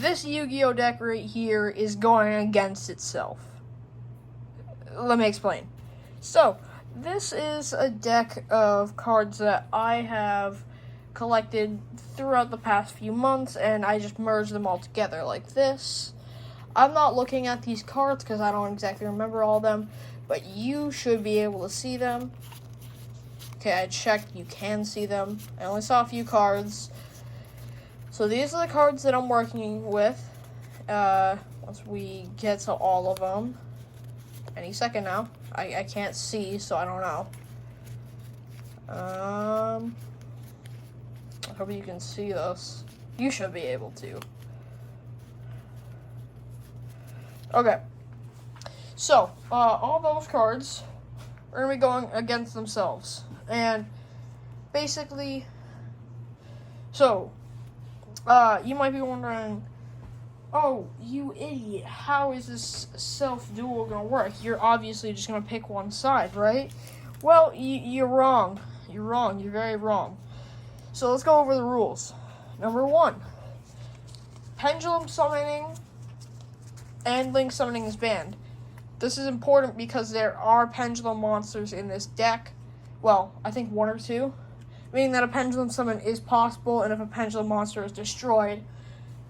this Yu-Gi-Oh deck right here is going against itself. Let me explain. So, this is a deck of cards that I have collected throughout the past few months, and I just merged them all together like this. I'm not looking at these cards because I don't exactly remember all of them, but you should be able to see them. Okay, I checked, you can see them. I only saw a few cards. So these are the cards that I'm working with. Once we get to all of them. Any second now. I can't see, so I don't know. I hope you can see this. You should be able to. Okay. So, all those cards are going to be going against themselves. And basically, so, you might be wondering, oh, you idiot, how is this self-duel going to work? You're obviously just going to pick one side, right? Well, you're wrong. You're wrong. You're very wrong. So let's go over the rules. Number 1, pendulum summoning and link summoning is banned. This is important because there are pendulum monsters in this deck. Well, I think 1 or 2. Meaning that a pendulum summon is possible, and if a pendulum monster is destroyed,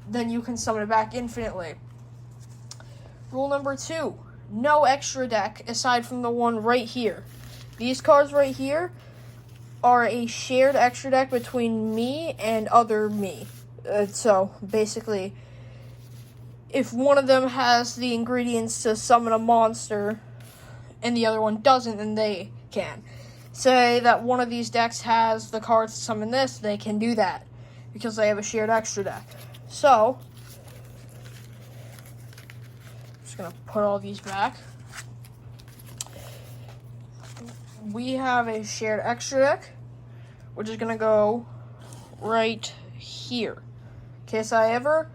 then you can summon it back infinitely. Rule number 2, no extra deck aside from the one right here. These cards right here are a shared extra deck between me and other me. So, basically, if one of them has the ingredients to summon a monster and the other one doesn't, then they can. Say that one of these decks has the cards to summon this, they can do that because they have a shared extra deck. So, I'm just going to put all these back. We have a shared extra deck, which is going to go right here. In case I ever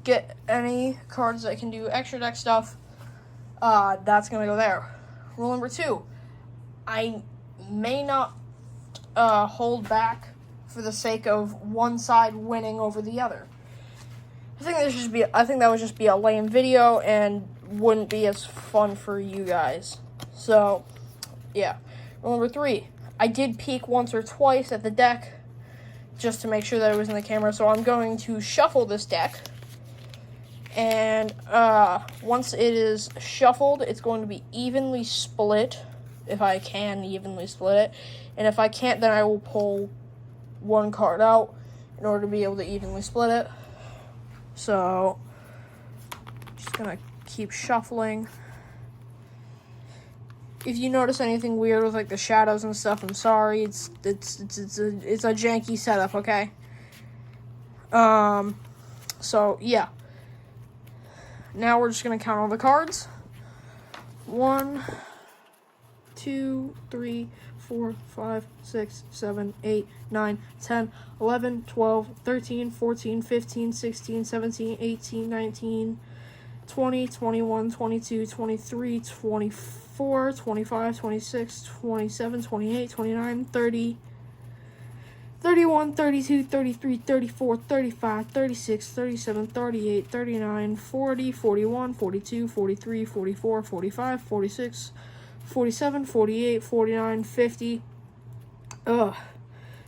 get any cards that can do extra deck stuff, that's going to go there. Rule number 2, I may not hold back for the sake of one side winning over the other. I think that would just be a lame video and wouldn't be as fun for you guys. So, yeah. Rule number 3, I did peek once or twice at the deck just to make sure that it was in the camera, so I'm going to shuffle this deck. And once it is shuffled, it's going to be evenly split, if I can evenly split it. And if I can't, then I will pull one card out in order to be able to evenly split it. So, just gonna keep shuffling. If you notice anything weird with like the shadows and stuff, I'm sorry. It's a janky setup, okay? So yeah. Now we're just gonna count all the cards. 1, 2, 3, 4, 5, 6, 7, 8, 9, 10, 11, 12, 13, 14, 15, 16, 17, 18, 19, 20, 21, 22, 23, 24, 25, 26, 27, 28, 29, 30, 31, 32, 33, 34, 35, 36, 37, 38, 39, 40, 41, 42, 43, 44, 45, 46, 47, 48, 49, 50,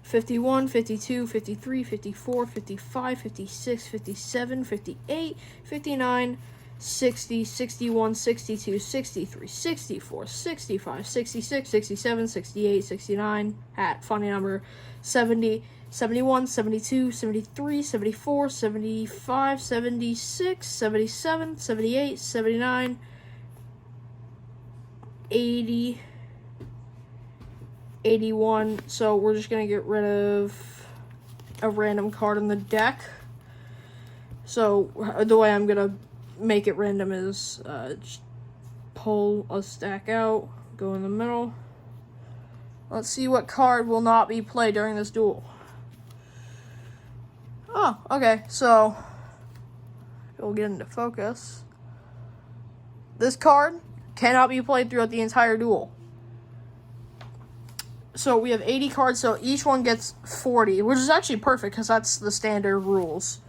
51, 52, 53, 54, 55, 56, 57, 58, 59, 60, 61, 62, 63, 64, 65, 66, 67, 68, 69, funny number, 70, 71, 72, 73, 74, 75, 76, 77, 78, 79, 80, 81. So we're just going to get rid of a random card in the deck. So the way I'm going to make it random is just pull a stack out, go in the middle. Let's see what card will not be played during this duel. Oh, okay, so we'll get into focus. This card cannot be played throughout the entire duel. So we have 80 cards, so each one gets 40, which is actually perfect because that's the standard rules.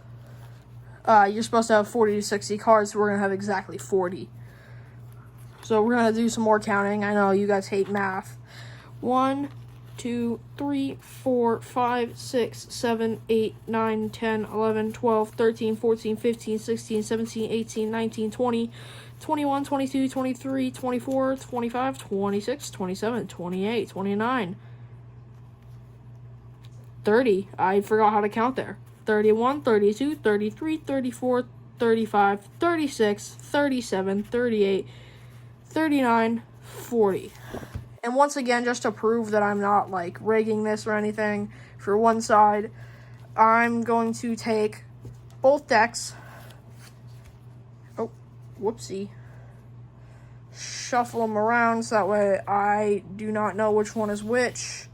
You're supposed to have 40 to 60 cards, so we're going to have exactly 40. So we're going to do some more counting. I know you guys hate math. 1, 2, 3, 4, 5, 6, 7, 8, 9, 10, 11, 12, 13, 14, 15, 16, 17, 18, 19, 20, 21, 22, 23, 24, 25, 26, 27, 28, 29, 30. I forgot how to count there. 31, 32, 33, 34, 35, 36, 37, 38, 39, 40. And once again, just to prove that I'm not like rigging this or anything for one side, I'm going to take both decks. Oh, whoopsie. Shuffle them around so that way I do not know which one is which.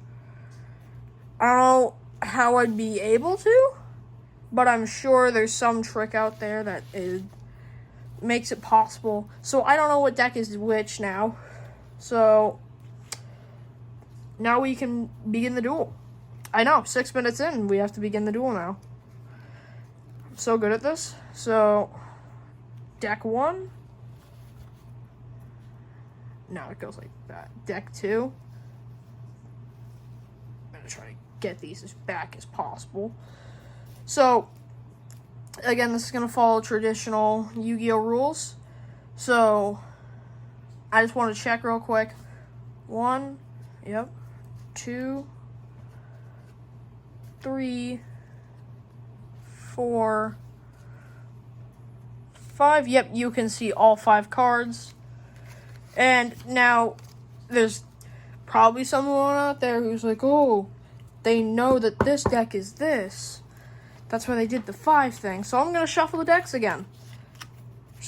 I don't know how I'd be able to, but I'm sure there's some trick out there that makes it possible. So I don't know what deck is which now. So now we can begin the duel. I know, 6 minutes in, we have to begin the duel now. I'm so good at this. So, deck 1. No, it goes like that. Deck 2. I'm going to try to get these as back as possible. So, again, this is going to follow traditional Yu-Gi-Oh rules. So, I just want to check real quick. 1, yep. 2, 3, 4, 5. Yep, you can see all 5 cards. And now, there's probably someone out there who's like, oh, they know that this deck is this. That's why they did the 5 thing. So I'm going to shuffle the decks again.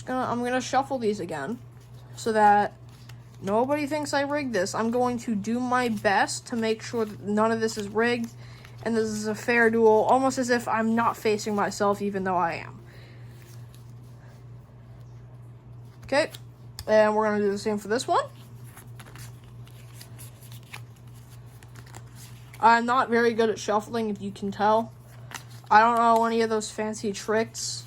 I'm going to shuffle these again so that nobody thinks I rigged this. I'm going to do my best to make sure that none of this is rigged and this is a fair duel, almost as if I'm not facing myself even though I am. Okay, and we're going to do the same for this one. I'm not very good at shuffling, if you can tell. I don't know any of those fancy tricks.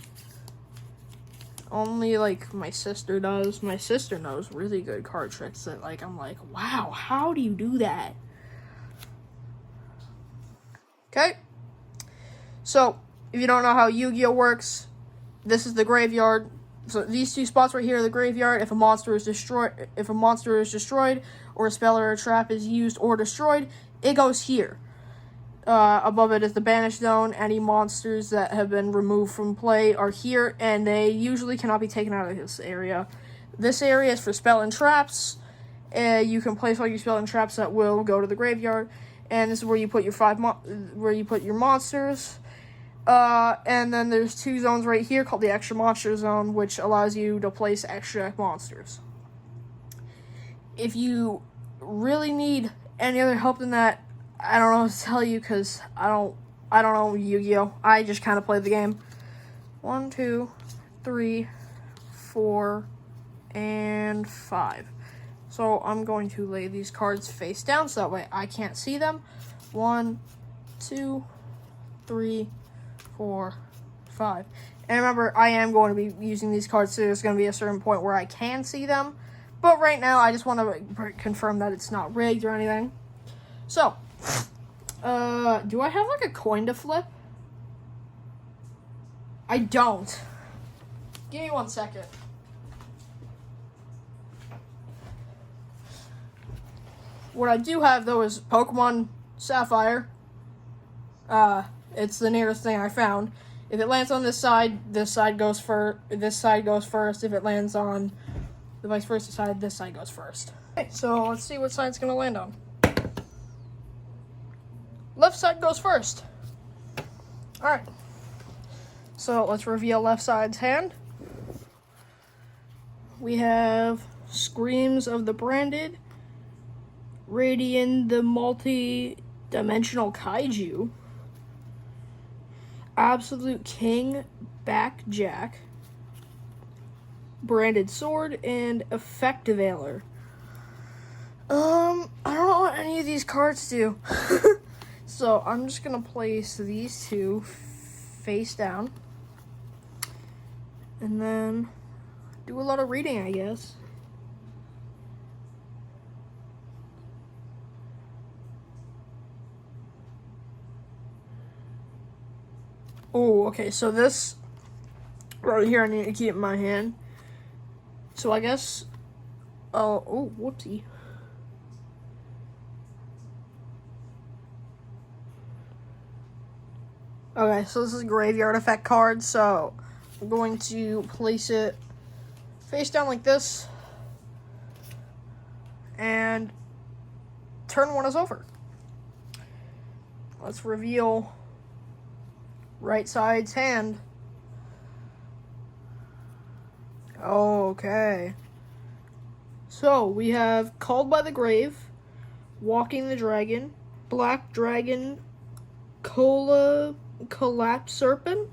Only, like, my sister does. My sister knows really good card tricks that, like, I'm like, wow, how do you do that? Okay. So, if you don't know how Yu-Gi-Oh works, this is the graveyard. So, these 2 spots right here are the graveyard. If a monster is destroyed, or a spell or a trap is used or destroyed, it goes here. Above it is the banished zone. Any monsters that have been removed from play are here, and they usually cannot be taken out of this area. This area is for spell and traps. You can place all your spell and traps that will go to the graveyard, and this is where you put your monsters. And then there's 2 zones right here called the extra monster zone, which allows you to place extra monsters. If you really need any other help than that, I don't know what to tell you because I don't know Yu-Gi-Oh. I just kind of play the game. 1, 2, 3, 4, and 5. So I'm going to lay these cards face down so that way I can't see them. 1, 2, 3, 4, 5. And remember, I am going to be using these cards, so there's going to be a certain point where I can see them. But right now, I just want to confirm that it's not rigged or anything. So, do I have, like, a coin to flip? I don't. Give me 1 second. What I do have, though, is Pokemon Sapphire. It's the nearest thing I found. If it lands on this side goes first. If it lands on the vice versa side, this side goes first. Okay, so let's see what side it's going to land on. Left side goes first. Alright. So let's reveal left side's hand. We have Screams of the Branded, Radiant the Multi-Dimensional Kaiju, Absolute King Backjack, Branded Sword, and Effective Ailer. I don't know what any of these cards do. So I'm just gonna place these 2 face down. and then do a lot of reading, I guess. Oh, okay, so this right here I need to keep in my hand. So I guess, oh, whoopsie. Okay, so this is a graveyard effect card, so I'm going to place it face down like this, and turn 1 is over. Let's reveal right side's hand. Okay. So we have Called by the Grave, Walking the Dragon, Black Dragon, Collapse Serpent,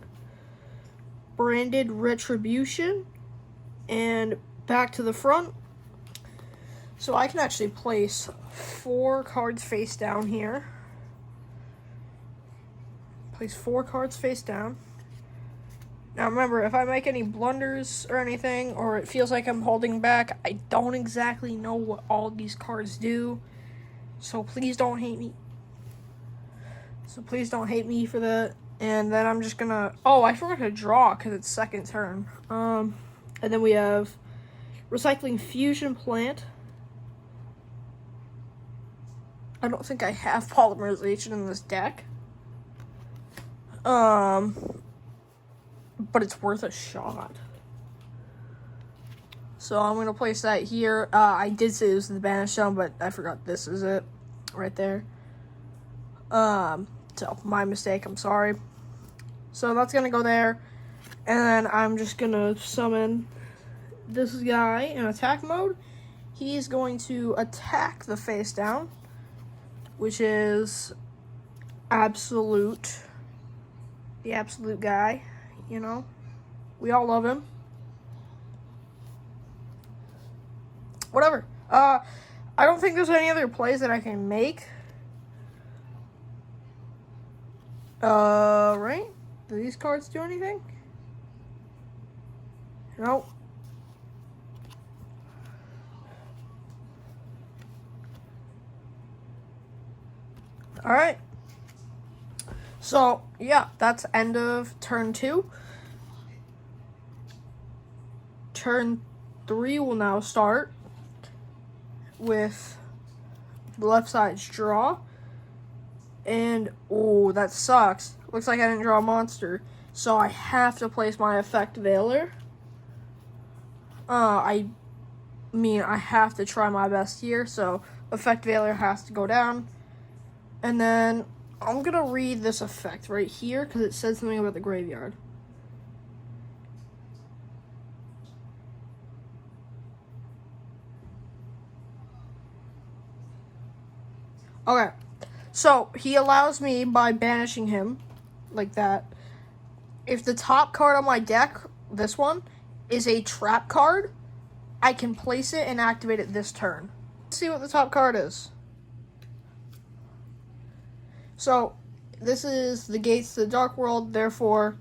Branded Retribution, and back to the front. So I can actually place 4 cards face down here. Place 4 cards face down. Now remember, if I make any blunders or anything, or it feels like I'm holding back, I don't exactly know what all these cards do. So please don't hate me. For that. And then I'm just gonna... Oh, I forgot to draw because it's second turn. And then we have Recycling Fusion Plant. I don't think I have Polymerization in this deck. But it's worth a shot. So I'm going to place that here. I did say this is the Banish Zone, but I forgot this is it. Right there. So, my mistake. I'm sorry. So that's going to go there. And then I'm just going to summon this guy in attack mode. He's going to attack the face down, which is Absolute. The Absolute guy. You know, we all love him. Whatever. I don't think there's any other plays that I can make. Right? Do these cards do anything? Nope. Alright. So, yeah, that's end of turn 2. Turn 3 will now start with the left side's draw. And, oh, that sucks. Looks like I didn't draw a monster. So I have to place my Effect Veiler. I have to try my best here. So Effect Veiler has to go down. And then I'm going to read this effect right here because it said something about the graveyard. Okay, so he allows me, by banishing him, like that, if the top card on my deck, this one, is a trap card, I can place it and activate it this turn. Let's see what the top card is. So, this is the gates to the Dark World, therefore,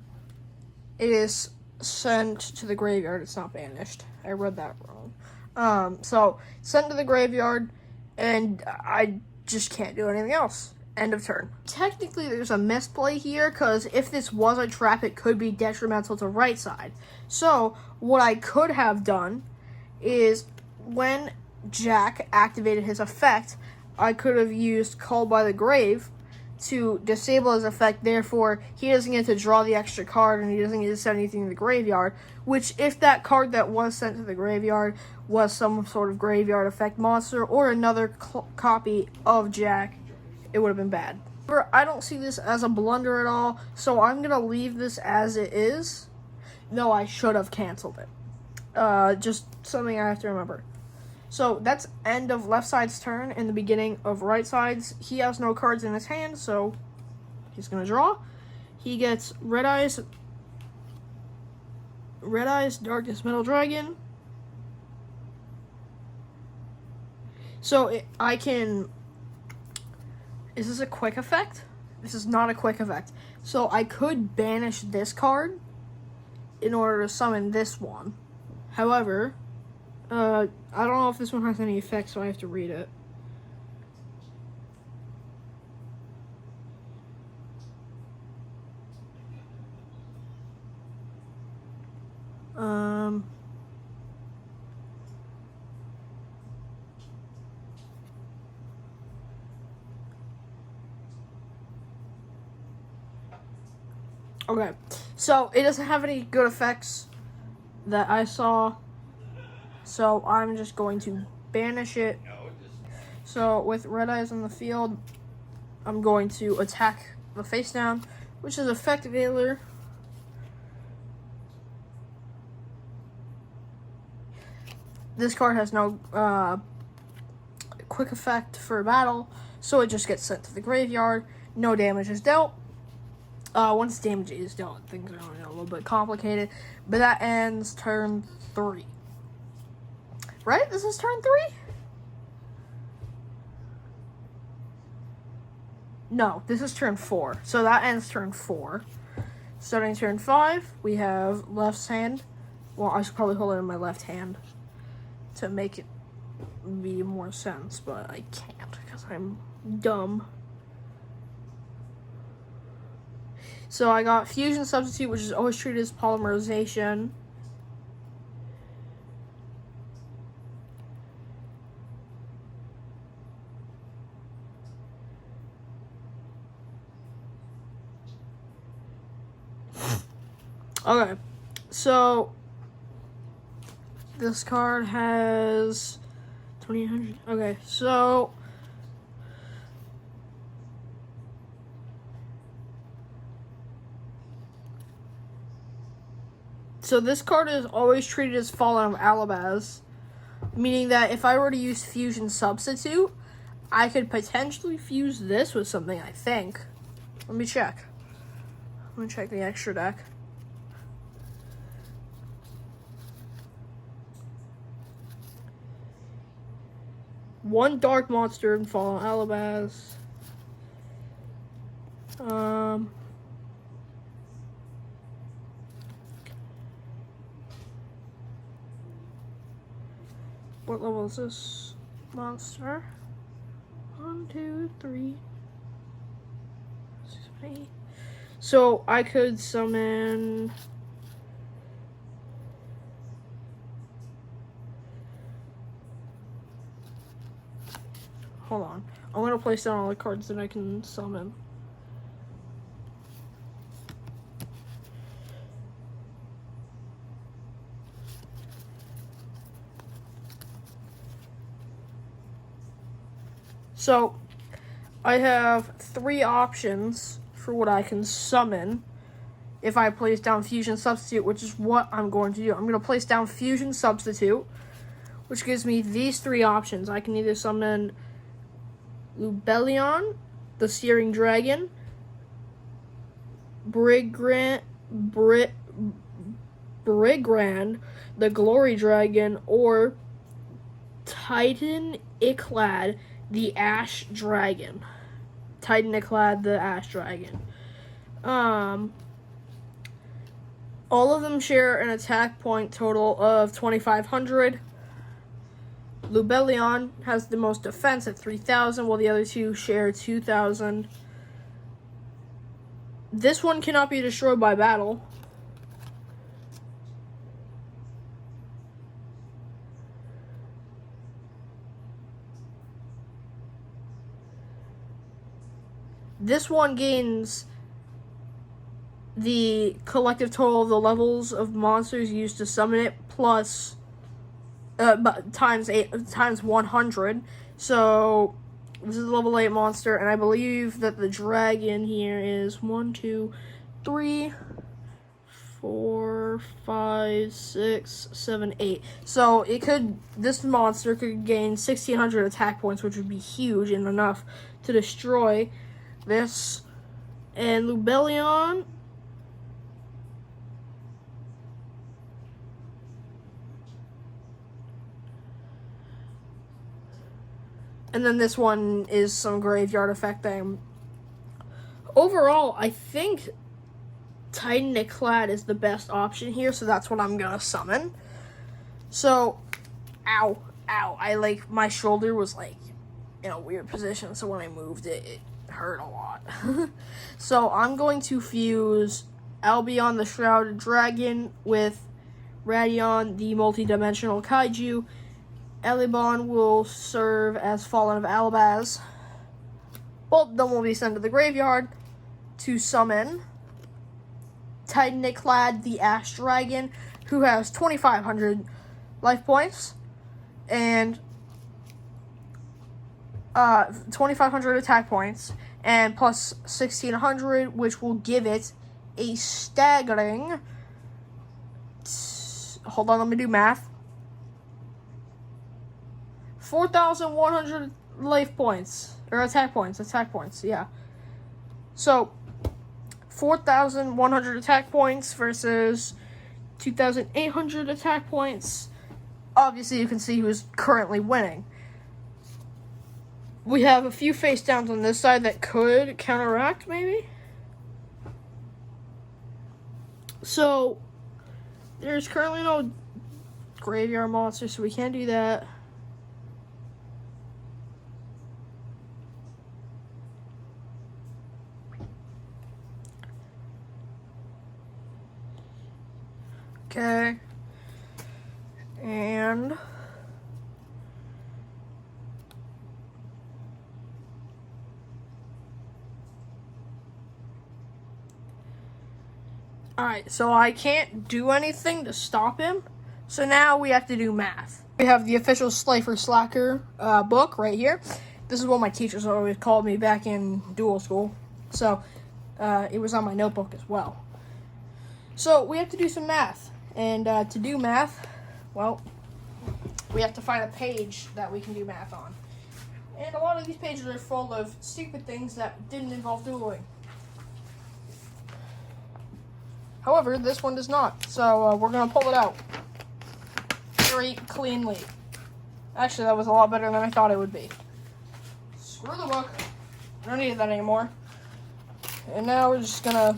it is sent to the graveyard. It's not banished. I read that wrong. So, sent to the graveyard, and I just can't do anything else. End of turn. Technically, there's a misplay here, because if this was a trap, it could be detrimental to right side. So, what I could have done is, when Jack activated his effect, I could have used Called by the Grave to disable his effect, therefore he doesn't get to draw the extra card and he doesn't get to send anything to the graveyard, which if that card that was sent to the graveyard was some sort of graveyard effect monster or another copy of Jack, it would have been bad. However, I don't see this as a blunder at all, so I'm going to leave this as it is. No, I should have canceled it. Just something I have to remember. So that's end of left side's turn and the beginning of right side's. He has no cards in his hand, so he's going to draw. He gets Red Eyes, Darkest Metal Dragon. So I can... Is this a quick effect? This is not a quick effect. So I could banish this card in order to summon this one. However, I don't know if this one has any effects, so I have to read it. Okay, so it doesn't have any good effects that I saw, so I'm just going to banish it. So with red eyes on the field, I'm going to attack the face down, which is effect veiler. This card has no quick effect for battle, so it just gets sent to the graveyard. No damage is dealt. Once damage is dealt, things are a little bit complicated, but that ends turn 3. Right? This is turn 3? No, this is turn 4. So that ends turn 4. Starting turn 5, we have left hand. Well, I should probably hold it in my left hand to make it be more sense, but I can't because I'm dumb. So I got Fusion Substitute, which is always treated as polymerization. Okay, so this card has 2800. Okay, so this card is always treated as Fallen of Alabaz, meaning that if I were to use Fusion Substitute, I could potentially fuse this with something, I think. Let me check. Let me check the extra deck. One Dark Monster in Fallen Alabaz. What level is this monster? 1, 2, 3, 6, 7, 8. So I could summon. Hold on. I'm gonna place down all the cards that I can summon. So, I have 3 options for what I can summon if I place down Fusion Substitute, which is what I'm going to do. I'm going to place down Fusion Substitute, which gives me these 3 options. I can either summon Lubellion, the Searing Dragon, Brigrand, the Glory Dragon, or Titan Iclad, the Ash Dragon. Titan Iclad, the Ash Dragon. All of them share an attack point total of 2,500. Lubellion has the most defense at 3,000, while the other 2 share 2,000. This one cannot be destroyed by battle. This one gains the collective total of the levels of monsters used to summon it plus times 100. So this is a level 8 monster, and I believe that the dragon here is 1, 2, 3, 4, 5, 6, 7, 8. So this monster could gain 1,600 attack points, which would be huge and enough to destroy this. And Lubellion, and then this one is some graveyard effect thing. Overall, I think Titaniclad is the best option here, so that's what I'm gonna summon. So, ow, my shoulder was like in a weird position, so when I moved it hurt a lot. So I'm going to fuse Albion the Shrouded Dragon with Radion the Multi-Dimensional Kaiju. Elibon will serve as Fallen of Alabaz. Both of them will be sent to the graveyard to summon Titaniclad the Ash Dragon, who has 2,500 life points and 2,500 attack points and plus 1,600, which will give it a staggering. Hold on, let me do math. 4,100 life points or attack points. Yeah. So 4,100 attack points versus 2,800 attack points. Obviously, you can see who's currently winning. We have a few face downs on this side that could counteract, maybe. So, there's currently no graveyard monster, so we can't do that. Okay. And alright, so I can't do anything to stop him. So now we have to do math. We have the official Slifer Slacker book right here. This is what my teachers always called me back in duel school. So it was on my notebook as well. So we have to do some math. And to do math, well, we have to find a page that we can do math on. And a lot of these pages are full of stupid things that didn't involve dueling. However, this one does not. So we're going to pull it out very cleanly. Actually, that was a lot better than I thought it would be. Screw the book. I don't need that anymore. And now we're just going to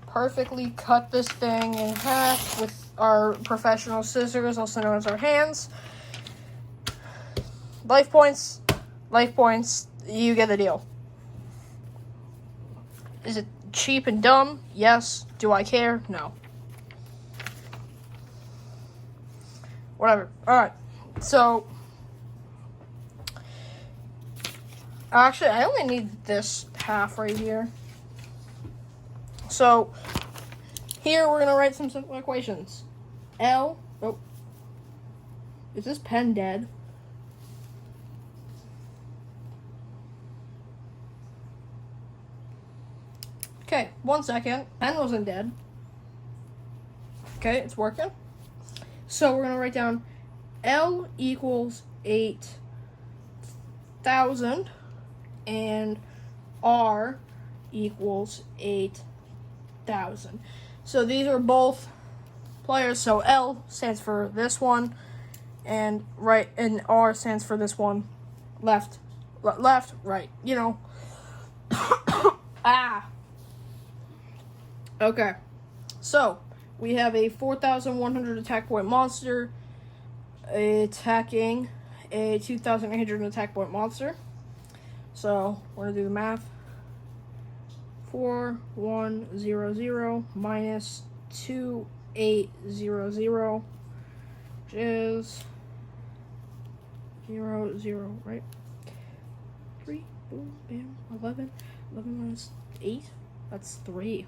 perfectly cut this thing in half with our professional scissors, also known as our hands. Life points, you get the deal. Is it cheap and dumb? Yes. Do I care? No. Whatever. Alright. So, actually, I only need this half right here. So, here we're going to write some simple equations. Is this pen dead? Okay, 1 second. Pen wasn't dead. Okay, it's working. So we're going to write down L equals 8,000 and R equals 8,000. So these are both players. So L stands for this one, and right, and R stands for this one. Left, right. You know. Okay. So we have a 4,100 attack point monster attacking a 2,800 attack point monster. So we're gonna do the math. 4,100 minus 2,800, which is 0, 0, right? 3, boom, bam, 11. 11 minus 8, that's 3.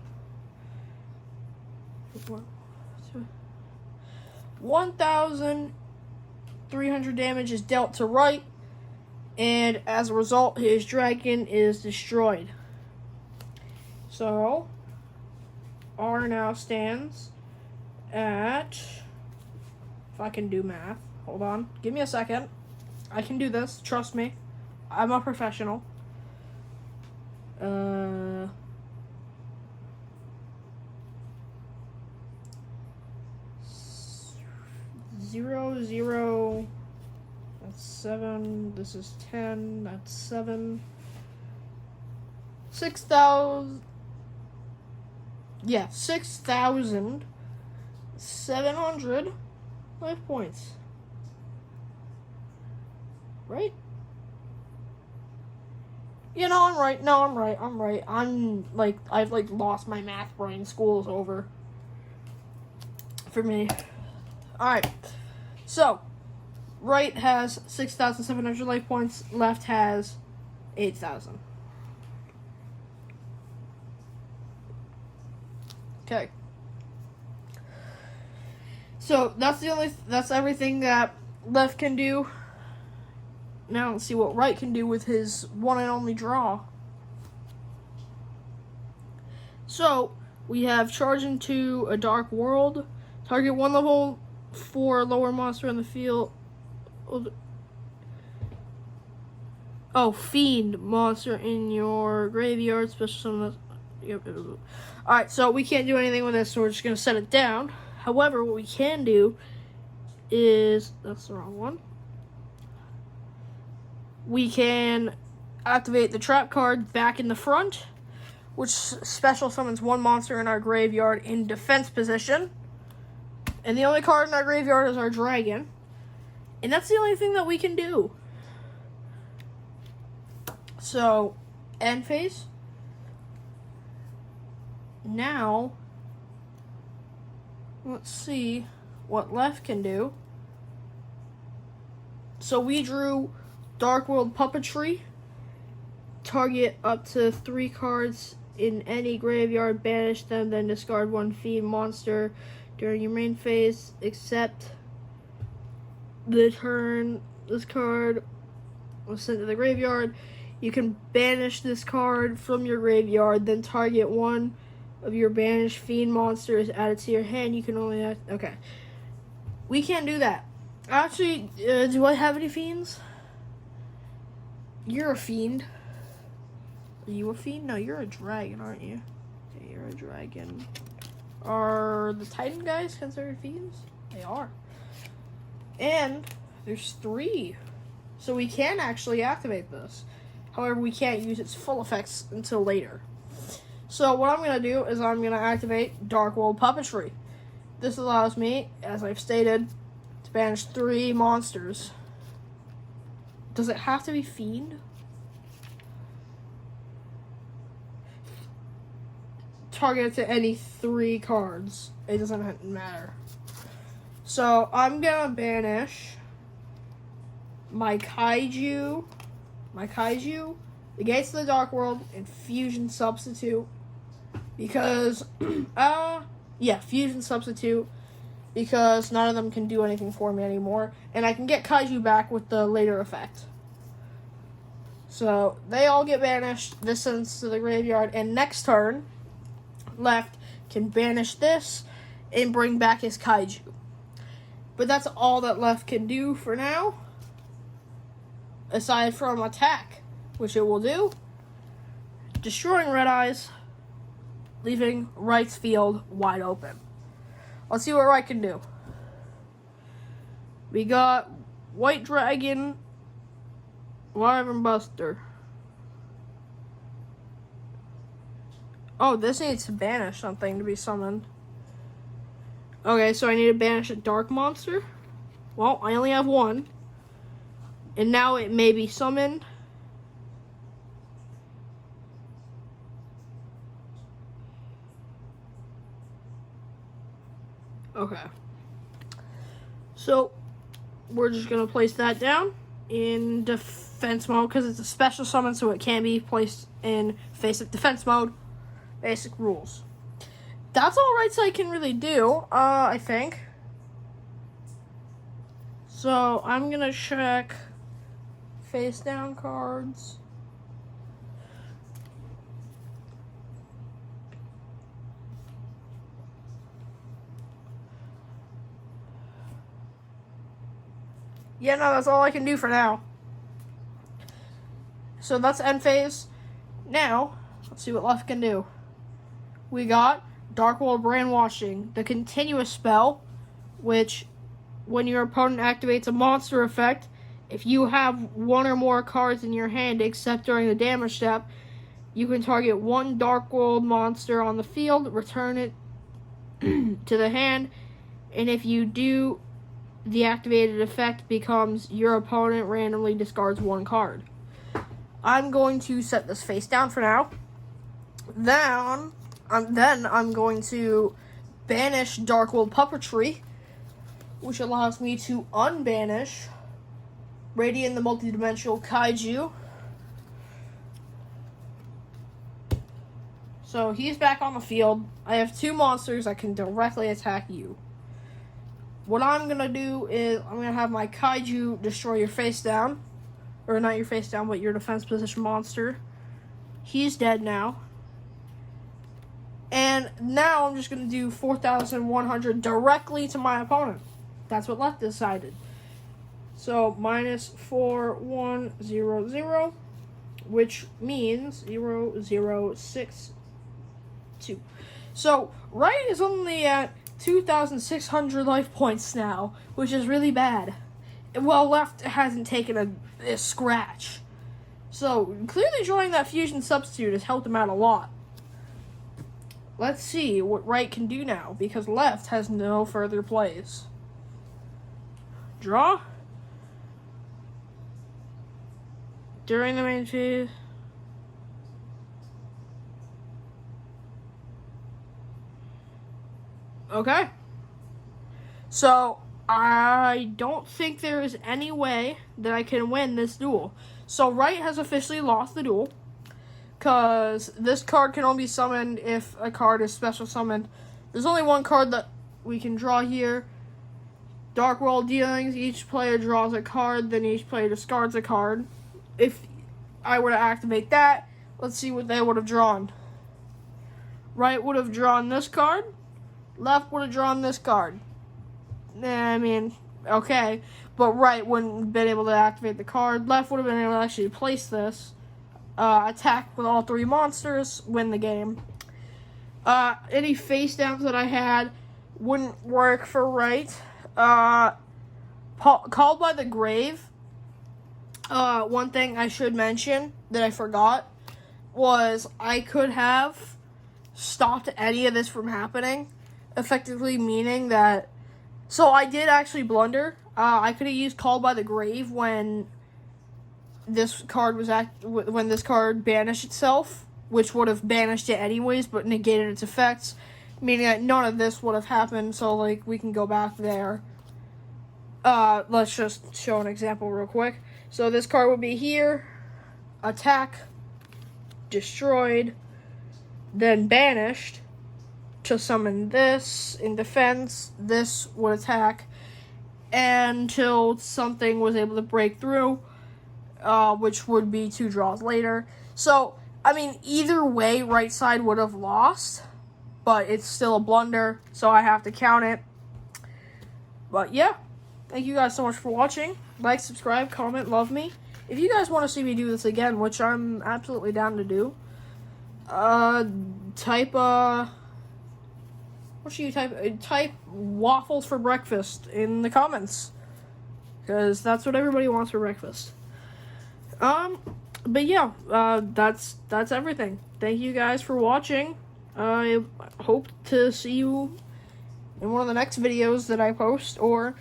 1,300 damage is dealt to right, and as a result, his dragon is destroyed. So, R now stands at, if I can do math, hold on, give me a second. I can do this, trust me. I'm a professional. 0, 0, that's 7, this is 10, that's 7, 6,000, Yeah, 6,700 life points. Right? You know, I'm right. No, I'm right. I've lost my math brain. School's over. For me. Alright. So, right has 6,700 life points. Left has 8,000. Okay. So, that's everything that left can do. Now let's see what right can do with his one and only draw. So, we have charge into a dark world. Target one level 4 lower monster in the field. Oh, fiend monster in your graveyard. Special summon. Alright, so we can't do anything with this, so we're just going to set it down. However, what we can do is... That's the wrong one. We can activate the trap card back in the front, which special summons one monster in our graveyard in defense position. And the only card in our graveyard is our dragon. And that's the only thing that we can do. So, end phase. Now, let's see what left can do. So we drew Dark World Puppetry. Target up to 3 cards in any graveyard, banish them, then discard 1 fiend monster during your main phase, except the turn this card was sent to the graveyard. You can banish this card from your graveyard, then target 1 of your banished fiend monsters added to your hand. You can only add... Okay. We can't do that. Actually, do I have any fiends? You're a fiend. Are you a fiend? No, you're a dragon, aren't you? Okay, you're a dragon. Are the Titan guys considered fiends? They are. And there's 3. So we can actually activate this. However, we can't use its full effects until later. So what I'm going to do is I'm going to activate Dark World Puppetry. This allows me, as I've stated, to banish 3 monsters. Does it have to be fiend? Target it to any 3 cards. It doesn't matter. So I'm gonna banish my kaiju, the Gates of the Dark World, and Fusion Substitute, because Fusion Substitute, because none of them can do anything for me anymore, and I can get kaiju back with the later effect. So they all get banished. This sends to the graveyard, and next turn, left can banish this and bring back his kaiju. But that's all that left can do for now, aside from attack, which it will do, destroying Red Eyes, leaving Right's field wide open. Let's see what Right can do. We got White Dragon, Wyvern Buster. Oh, this needs to banish something to be summoned. Okay, so I need to banish a dark monster. Well, I only have 1. And now it may be summoned. Okay. So, we're just going to place that down in defense mode because it's a special summon, so it can't be placed in basic defense mode. Basic rules. That's all Right Side can really do, I think. So, I'm going to check face down cards. Yeah, no, that's all I can do for now. So that's end phase. Now, let's see what left can do. We got Dark World Brainwashing, the continuous spell, which when your opponent activates a monster effect, if you have 1 or more cards in your hand except during the damage step, you can target one Dark World monster on the field, return it to the hand, and if you do, the activated effect becomes your opponent randomly discards one card. I'm going to set this face down for now. Then I'm going to banish Dark World Puppetry, which allows me to unbanish Radiant the Multidimensional Kaiju. So he's back on the field. I have two monsters that can directly attack you. What I'm going to do is I'm going to have my Kaiju destroy your face down. Or not your face down, but your defense position monster. He's dead now. And now I'm just going to do 4,100 directly to my opponent. That's what left decided. So minus 4100, which means 0062. So right is only at 2,600 life points now, which is really bad. Well, left hasn't taken a scratch. So clearly drawing that fusion substitute has helped him out a lot. Let's see what right can do now, because left has no further plays. Draw. During the main phase. Okay. So, I don't think there is any way that I can win this duel. So, right has officially lost the duel. Because this card can only be summoned if a card is special summoned. There's only one card that we can draw here. Dark World Dealings. Each player draws a card, then each player discards a card. If I were to activate that, let's see what they would have drawn. Right would have drawn this card. Left would have drawn this card. I mean, okay. But right wouldn't have been able to activate the card. Left would have been able to actually place this. Attack with all three monsters, win the game. Any face downs that I had wouldn't work for right. Called by the Grave. One thing I should mention that I forgot was I could have stopped any of this from happening, effectively meaning that. So I did actually blunder. I could have used Called by the Grave when this card was when this card banished itself, which would have banished it anyways, but negated its effects, meaning that none of this would have happened. So like we can go back there. Let's just show an example real quick. So this card would be here, attack, destroyed, then banished to summon this in defense. This would attack until something was able to break through, which would be 2 draws later. So, I mean, either way, right side would have lost, but it's still a blunder, so I have to count it. But yeah, thank you guys so much for watching. Like, subscribe, comment, love me. If you guys want to see me do this again, which I'm absolutely down to do, type what should you type? Type waffles for breakfast in the comments, because that's what everybody wants for breakfast. But yeah, that's everything. Thank you guys for watching. I hope to see you in one of the next videos that I post, or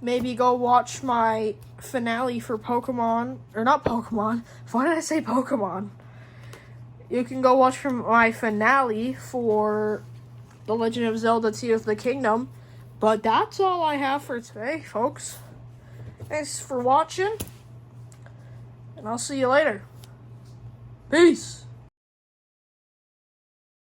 maybe go watch my finale for Pokemon, or not Pokemon. Why did I say Pokemon? You can go watch from my finale for The Legend of Zelda Tears of the Kingdom. But that's all I have for today, folks. Thanks for watching, and I'll see you later. Peace.